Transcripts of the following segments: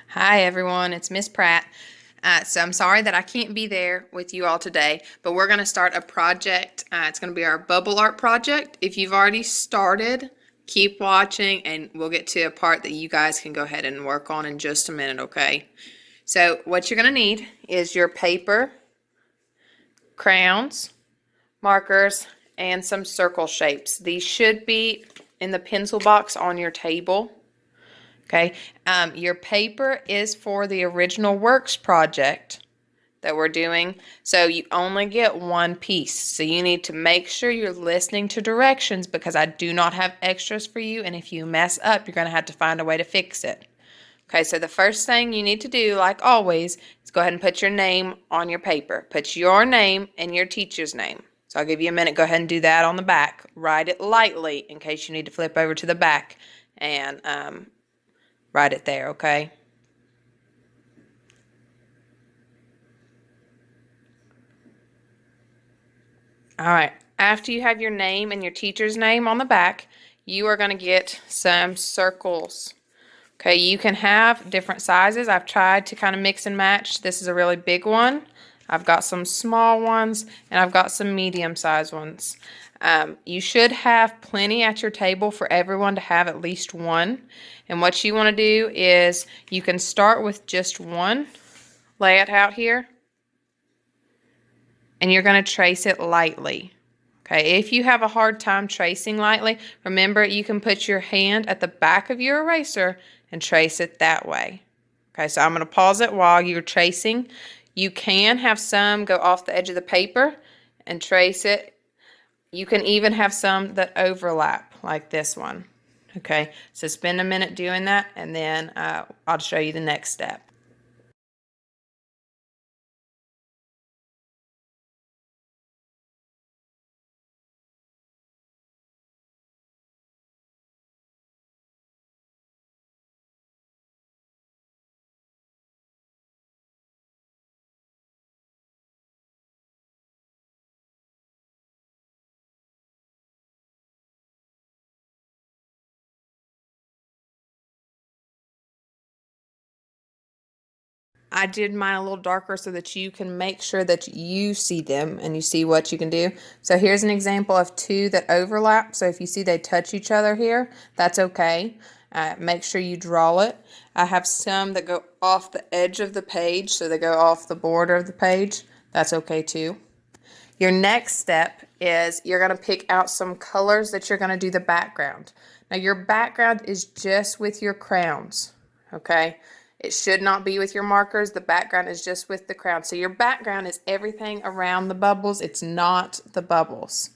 Hi everyone, it's Miss Pratt. So I'm sorry that I can't be there with you all today, but we're going to start a project. It's going to be our bubble art project. If you've already started, keep watching and we'll get to a part that you guys can go ahead and work on in just a minute, okay? So what you're going to need is your paper, crayons, markers, and some circle shapes. These should be in the pencil box on your table. Okay, your paper is for the original works project that we're doing, so you only get one piece. So you need to make sure you're listening to directions because I do not have extras for you, and if you mess up, you're going to have to find a way to fix it. Okay, so the first thing you need to do, like always, is go ahead and put your name on your paper. Put your name and your teacher's name. So I'll give you a minute. Go ahead and do that on the back. Write it lightly in case you need to flip over to the back and write it there, okay? All right. After you have your name and your teacher's name on the back, you are going to get some circles. Okay, you can have different sizes. I've tried to kind of mix and match. This is a really big one. I've got some small ones, and I've got some medium-sized ones. You should have plenty at your table for everyone to have at least one. And what you want to do is you can start with just one. Lay it out here. And you're going to trace it lightly. Okay, if you have a hard time tracing lightly, remember you can put your hand at the back of your eraser and trace it that way. Okay, so I'm going to pause it while you're tracing. You can have some go off the edge of the paper and trace it. You can even have some that overlap like this one. Okay, so spend a minute doing that and then I'll show you the next step. I did mine a little darker so that you can make sure that you see them and you see what you can do. So here's an example of two that overlap. So if you see they touch each other here, that's okay. Make sure you draw it. I have some that go off the edge of the page, so they go off the border of the page. That's okay too. Your next step is you're going to pick out some colors that you're going to do the background. Now your background is just with your crayons, okay? It should not be with your markers. The background is just with the crown. So your background is everything around the bubbles. It's not the bubbles.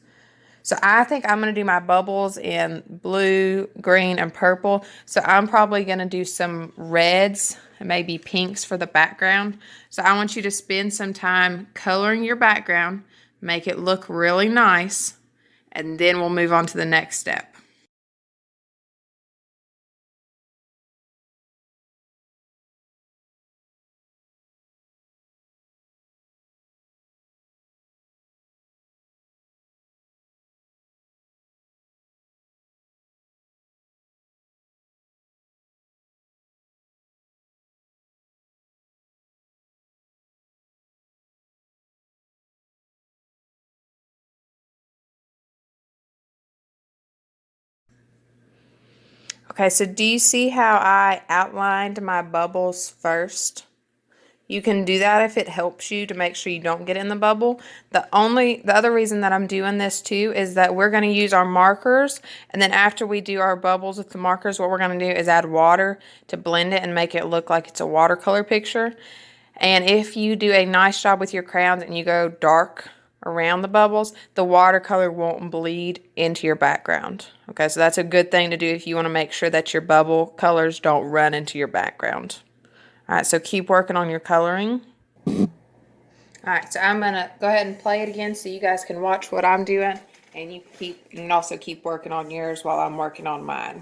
So I think I'm going to do my bubbles in blue, green, and purple. So I'm probably going to do some reds and maybe pinks for the background. So I want you to spend some time coloring your background, make it look really nice, and then we'll move on to the next step. Okay, so do you see how I outlined my bubbles first? You can do that if it helps you to make sure you don't get in the bubble. The other reason that I'm doing this too is that we're going to use our markers, and then after we do our bubbles with the markers, what we're going to do is add water to blend it and make it look like it's a watercolor picture. And if you do a nice job with your crayons and you go dark around the bubbles, the watercolor won't bleed into your background. Okay, so that's a good thing to do if you want to make sure that your bubble colors don't run into your background. All right, so keep working on your coloring. All right, so I'm gonna go ahead and play it again so you guys can watch what I'm doing, and you can also keep working on yours while I'm working on mine.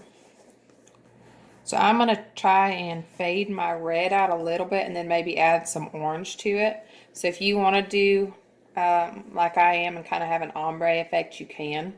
So I'm gonna try and fade my red out a little bit and then maybe add some orange to it. So if you want to do like I am and kind of have an ombre effect, you can.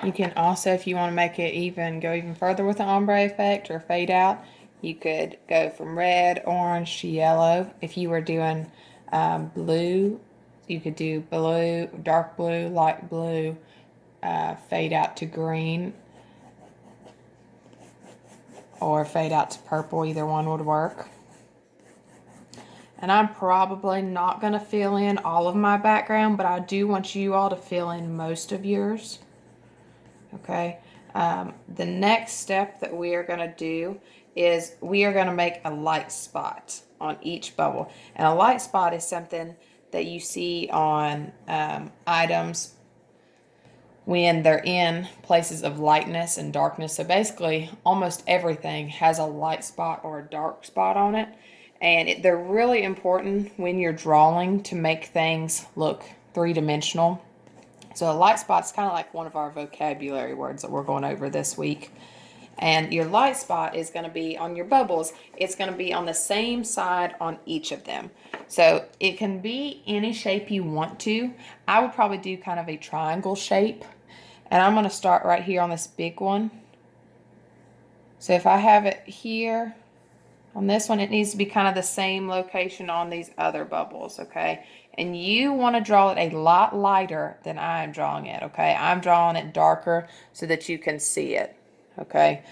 You can also, if you want to make it go even further with the ombre effect or fade out, you could go from red, orange to yellow. If you were doing blue, you could do blue, dark blue, light blue, fade out to green, or fade out to purple. Either one would work. And I'm probably not going to fill in all of my background, but I do want you all to fill in most of yours. Okay. The next step that we are going to do is we are going to make a light spot on each bubble. And a light spot is something that you see on items when they're in places of lightness and darkness. So basically, almost everything has a light spot or a dark spot on it. And they're really important when you're drawing to make things look three-dimensional. So a light spot's kind of like one of our vocabulary words that we're going over this week. And your light spot is going to be on your bubbles. It's going to be on the same side on each of them. So it can be any shape you want to. I would probably do kind of a triangle shape. And I'm going to start right here on this big one. So if I have it here on this one, it needs to be kind of the same location on these other bubbles, okay? And you want to draw it a lot lighter than I'm drawing it, okay? I'm drawing it darker so that you can see it, okay?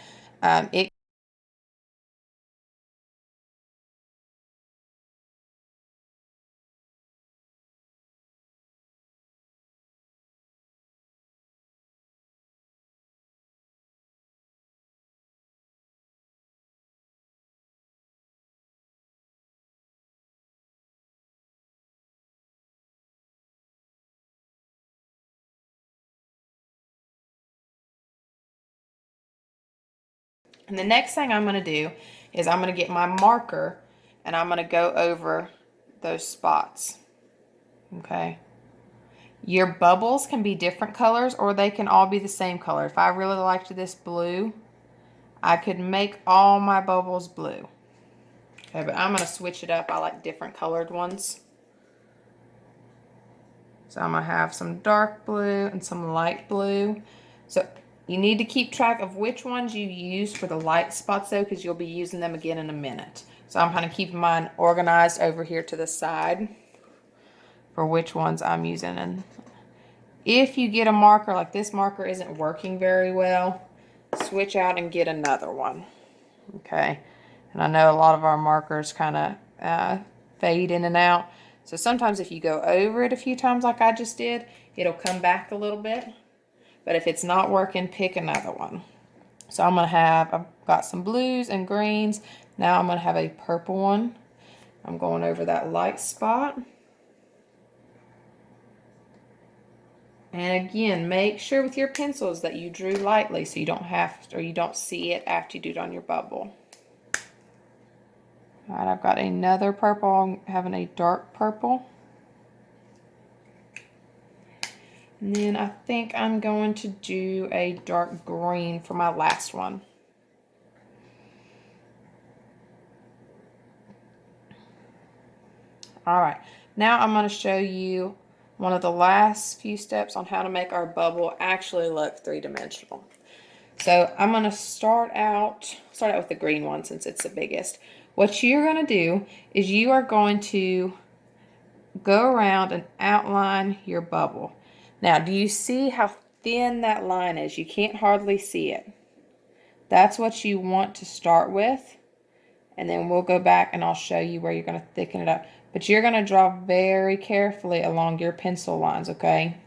And the next thing I'm going to do is I'm going to get my marker and I'm going to go over those spots, okay? Your bubbles can be different colors or they can all be the same color. If I really liked this blue, I could make all my bubbles blue. Okay, but I'm going to switch it up. I like different colored ones. So I'm going to have some dark blue and some light blue. So you need to keep track of which ones you use for the light spots though, because you'll be using them again in a minute. So I'm kind of keeping mine organized over here to the side for which ones I'm using. And if you get a marker like this marker isn't working very well, switch out and get another one. Okay. And I know a lot of our markers kind of fade in and out. So sometimes if you go over it a few times like I just did, it'll come back a little bit. But if it's not working, pick another one. So I've got some blues and greens. Now I'm going to have a purple one. I'm going over that light spot. And again, make sure with your pencils that you drew lightly so you don't have to, or you don't see it after you do it on your bubble. All right, I've got another purple. I'm having a dark purple. And then I think I'm going to do a dark green for my last one. All right, now I'm going to show you one of the last few steps on how to make our bubble actually look three-dimensional. So I'm going to start out with the green one since it's the biggest. What you're going to do is you are going to go around and outline your bubble. Now, do you see how thin that line is? You can't hardly see it. That's what you want to start with. And then we'll go back and I'll show you where you're going to thicken it up. But you're going to draw very carefully along your pencil lines, okay?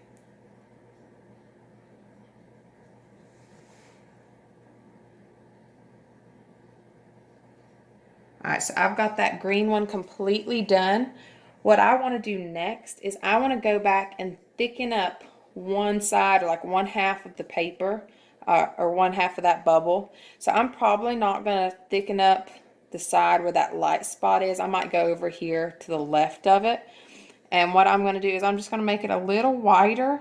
All right, so I've got that green one completely done. What I want to do next is I want to go back and thicken up one side, or like one half of the paper, or one half of that bubble. So I'm probably not going to thicken up the side where that light spot is. I might go over here to the left of it. And what I'm going to do is I'm just going to make it a little wider.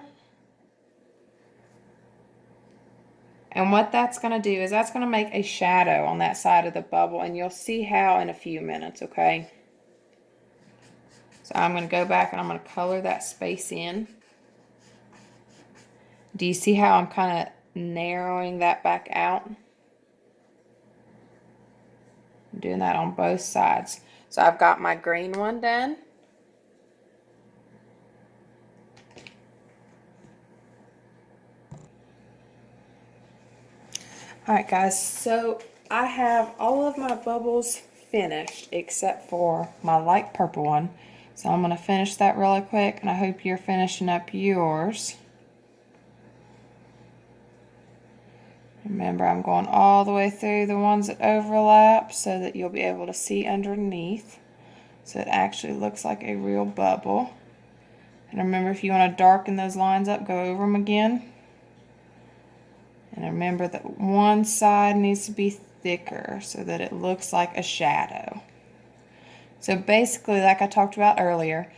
And what that's going to do is that's going to make a shadow on that side of the bubble, and you'll see how in a few minutes, okay? So I'm going to go back and I'm going to color that space in. Do you see how I'm kind of narrowing that back out? I'm doing that on both sides. So I've got my green one done. Alright guys, so I have all of my bubbles finished except for my light purple one. So I'm going to finish that really quick, and I hope you're finishing up yours. Remember, I'm going all the way through the ones that overlap so that you'll be able to see underneath. So it actually looks like a real bubble. And remember, if you want to darken those lines up, go over them again. And remember that one side needs to be thicker so that it looks like a shadow. So basically, like I talked about earlier,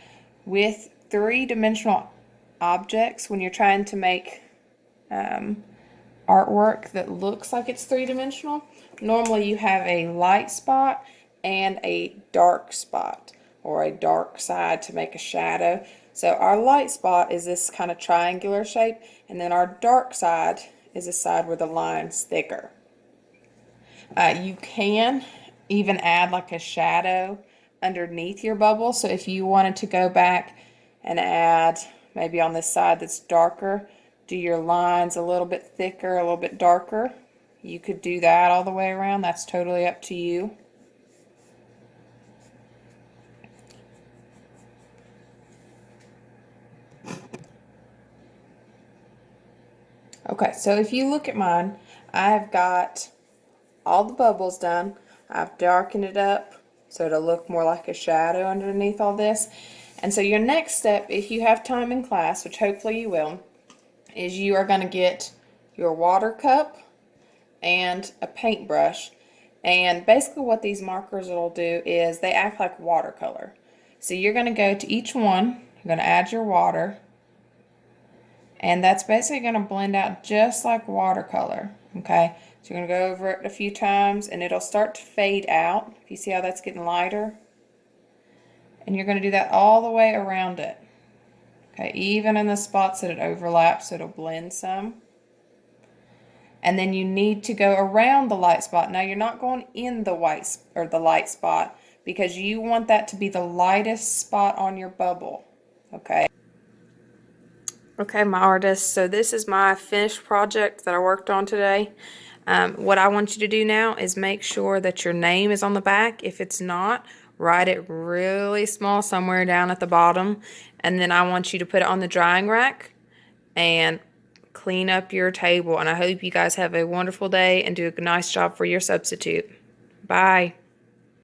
with three-dimensional objects, when you're trying to make artwork that looks like it's three-dimensional, normally you have a light spot and a dark spot, or a dark side to make a shadow. So our light spot is this kind of triangular shape, and then our dark side is a side where the line's thicker. You can even add like a shadow underneath your bubble. So if you wanted to go back and add maybe on this side that's darker, do your lines a little bit thicker, a little bit darker, you could do that all the way around. That's totally up to you. Okay, so if you look at mine, I've got all the bubbles done. I've darkened it up so it'll look more like a shadow underneath all this. And so your next step, if you have time in class, which hopefully you will, is you are going to get your water cup and a paintbrush. And basically what these markers will do is they act like watercolor. So you're going to go to each one, you're going to add your water, and that's basically going to blend out just like watercolor. Okay, so you're going to go over it a few times and it'll start to fade out. You see how that's getting lighter? And you're going to do that all the way around it. Okay, even in the spots that it overlaps, so it'll blend some. And then you need to go around the light spot. Now you're not going in the white or the light spot, because you want that to be the lightest spot on your bubble. Okay. Okay, my artists, so this is my finished project that I worked on today. What I want you to do now is make sure that your name is on the back. If it's not, write it really small somewhere down at the bottom. And then I want you to put it on the drying rack and clean up your table. And I hope you guys have a wonderful day and do a nice job for your substitute. Bye.